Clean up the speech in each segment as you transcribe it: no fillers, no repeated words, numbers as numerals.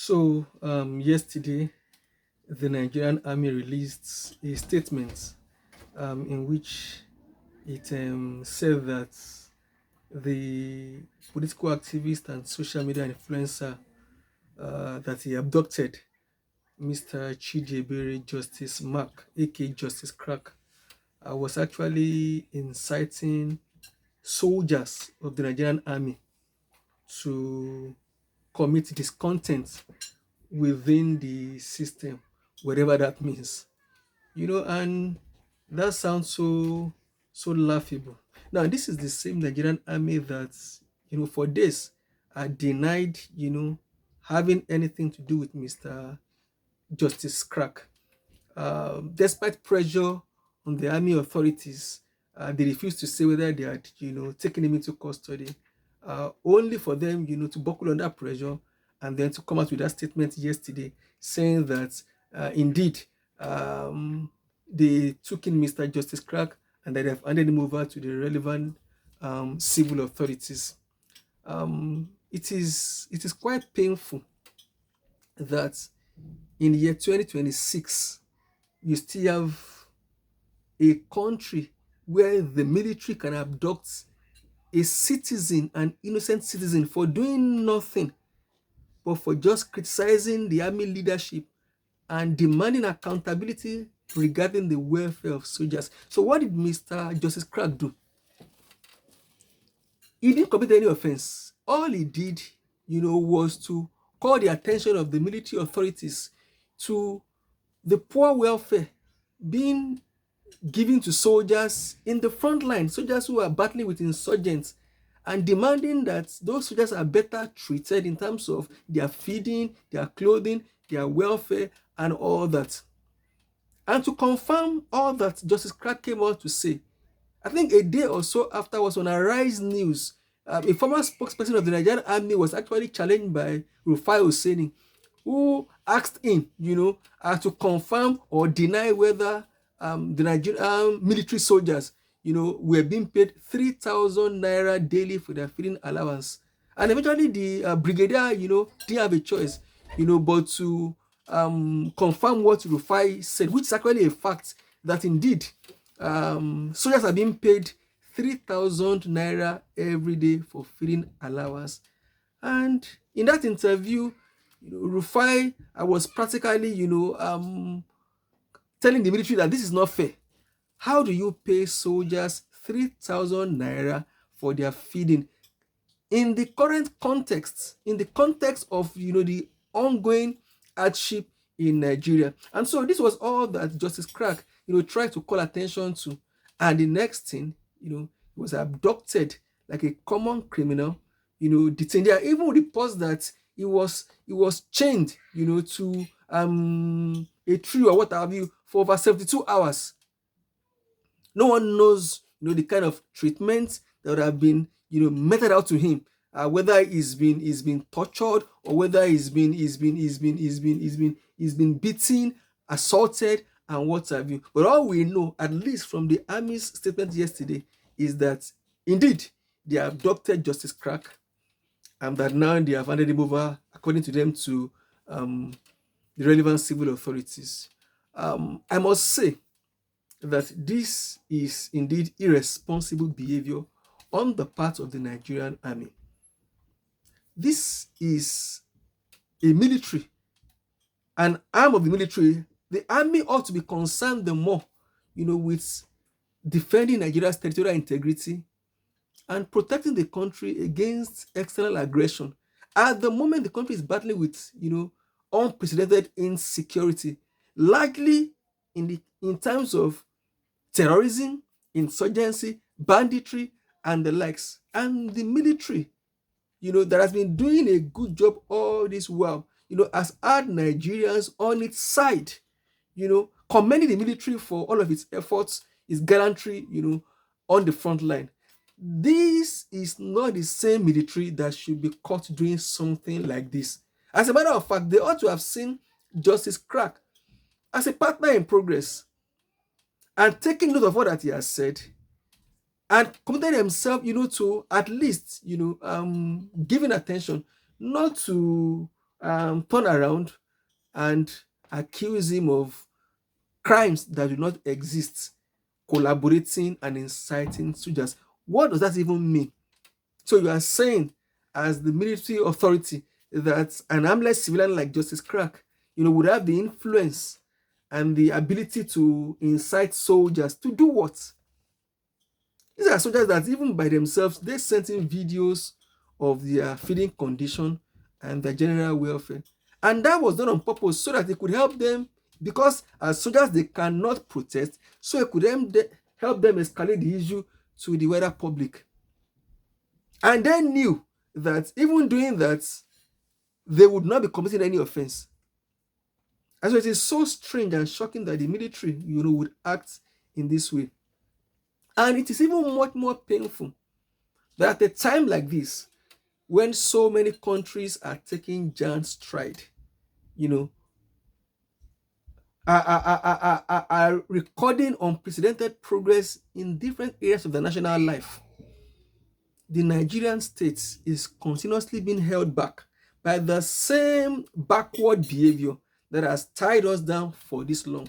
Yesterday, the Nigerian army released a statement in which it said that the political activist and social media influencer that he abducted, Mr. Chidebere Justice Mark, aka Justice Crack, was actually inciting soldiers of the Nigerian army to commit discontent within the system, whatever that means. And that sounds so laughable. Now, this is the same Nigerian army that for days are denied having anything to do with Mr. Justice Crack. Despite pressure on the army authorities, they refused to say whether they had taken him into custody, only for them to buckle under pressure and then to come out with that statement yesterday saying that indeed they took in Mr. Justice Crack and that they have handed him over to the relevant civil authorities. It is quite painful that in the year 2026 you still have a country where the military can abduct a citizen, an innocent citizen, for doing nothing but for just criticizing the army leadership and demanding accountability regarding the welfare of soldiers. So what did Mr. Justice Crack do? He didn't commit any offense. All he did, was to call the attention of the military authorities to the poor welfare being given to soldiers in the front line, soldiers who are battling with insurgents, and demanding that those soldiers are better treated in terms of their feeding, their clothing, their welfare, and all that. And to confirm all that Justice Crack came out to say, I think a day or so afterwards on Arise News, a former spokesperson of the Nigerian army was actually challenged by Rufai Hosseini, who asked him, to confirm or deny whether the Nigerian military soldiers, were being paid 3,000 naira daily for their feeding allowance. And eventually the brigadier, didn't have a choice, but to confirm what Rufai said, which is actually a fact that indeed soldiers are being paid 3,000 naira every day for feeding allowance. And in that interview, Rufai was practically, telling the military that this is not fair. How do you pay soldiers 3,000 naira for their feeding in the current context, in the context of the ongoing hardship in Nigeria? And so this was all that Justice Crack tried to call attention to. And the next thing, he was abducted like a common criminal, detained. There are even reports that he was chained, to a tree or what have you for over 72 hours. No one knows, the kind of treatment that would have been, meted out to him, whether he's been tortured or whether he's been beaten, assaulted, and what have you. But all we know, at least from the army's statement yesterday, is that indeed they abducted Justice Crack, and that now they have handed him over, according to them, to the relevant civil authorities. I must say that this is indeed irresponsible behavior on the part of the Nigerian army. This is a military, an arm of the military. The army ought to be concerned the more, with defending Nigeria's territorial integrity and protecting the country against external aggression. At the moment, the country is battling with, unprecedented insecurity, largely in terms of terrorism, insurgency, banditry, and the likes. And the military, that has been doing a good job all this while, has had Nigerians on its side, commending the military for all of its efforts, its gallantry, on the front line. This is not the same military that should be caught doing something like this. As a matter of fact, they ought to have seen Justice Crack as a partner in progress and taking note of what that he has said and committed himself, to at least, giving attention, not to turn around and accuse him of crimes that do not exist, collaborating and inciting soldiers. What does that even mean? So you are saying, as the military authority, that an armless civilian like Justice Crack, would have the influence and the ability to incite soldiers to do what? These are soldiers that even by themselves, they sent in videos of their feeding condition and their general welfare. And that was done on purpose so that it could help them, because as soldiers, they cannot protest, so it could help them escalate the issue to the wider public. And they knew that even doing that, they would not be committing any offense. And so it is so strange and shocking that the military, would act in this way. And it is even much more painful that at a time like this, when so many countries are taking giant stride, you know, are recording unprecedented progress in different areas of the national life, the Nigerian state is continuously being held back by the same backward behavior that has tied us down for this long.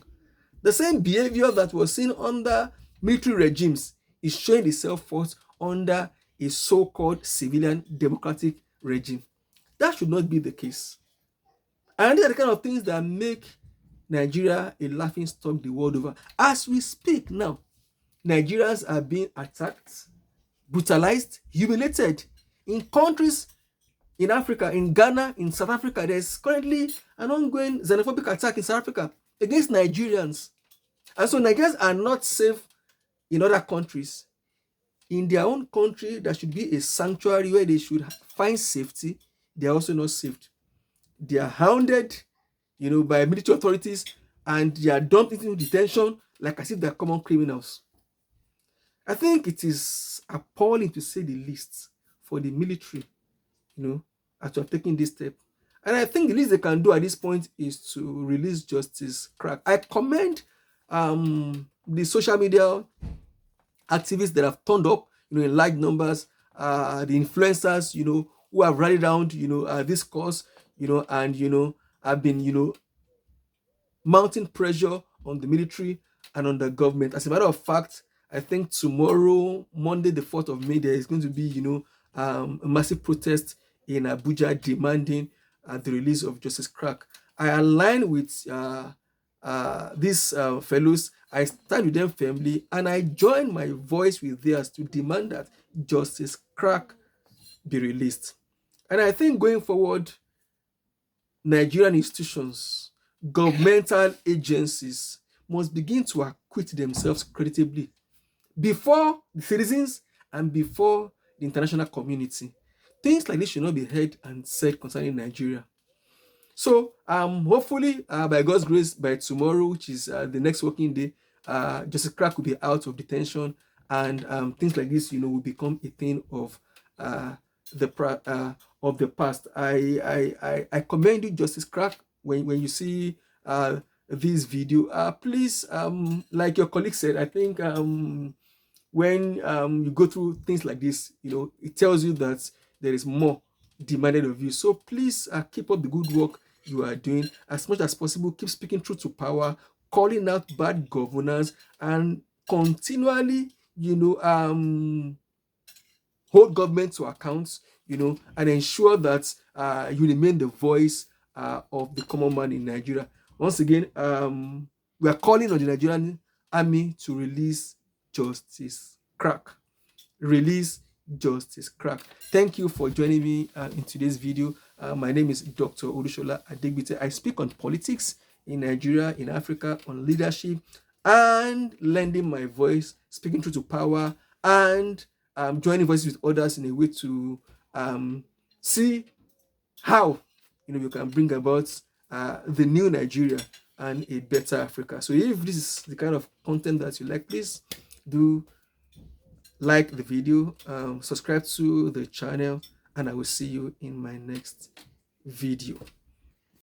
The same behavior that was seen under military regimes is showing itself forth under a so-called civilian democratic regime. That should not be the case. And these are the kind of things that make Nigeria a laughing stock the world over. As we speak now, Nigerians are being attacked, brutalized, humiliated in countries in Africa, in Ghana, in South Africa. There's currently an ongoing xenophobic attack in South Africa against Nigerians. And so Nigerians are not safe in other countries. In their own country, there should be a sanctuary where they should find safety. They are also not saved. They are hounded, by military authorities, and they are dumped into detention like as if they are common criminals. I think it is appalling, to say the least, for the military, as to have taken this step. And I think the least they can do at this point is to release Justice Crack. I commend the social media activists that have turned up, in large numbers, the influencers, who have rallied around, this cause, and have been, mounting pressure on the military and on the government. As a matter of fact, I think tomorrow, Monday, the 4th of May, there is going to be, a massive protest in Abuja demanding the release of Justice Crack. I align with these fellows. I stand with them firmly, and I join my voice with theirs to demand that Justice Crack be released. And I think going forward, Nigerian institutions, governmental agencies must begin to acquit themselves creditably before the citizens and before the international community. Things like this should not be heard and said concerning Nigeria. So hopefully, by God's grace, by tomorrow, which is the next working day, Justice Crack will be out of detention, and things like this, will become a thing of the past. I commend you, Justice Crack, when you see this video. Please, like your colleague said, I think when you go through things like this, it tells you that there is more demanded of you. So please keep up the good work you are doing. As much as possible, keep speaking truth to power, calling out bad governance, and continually, hold government to account, and ensure that you remain the voice of the common man in Nigeria. Once again, we are calling on the Nigerian army to release Justice Crack. Release Justice Crack. Thank you for joining me in today's video. My name is Dr. Odushola Adegbite. I speak on politics in Nigeria, in Africa, on leadership, and lending my voice, speaking truth to power, and joining voices with others in a way to see how you can bring about the new Nigeria and a better Africa. So if this is the kind of content that you like, please do like the video, subscribe to the channel, and I will see you in my next video.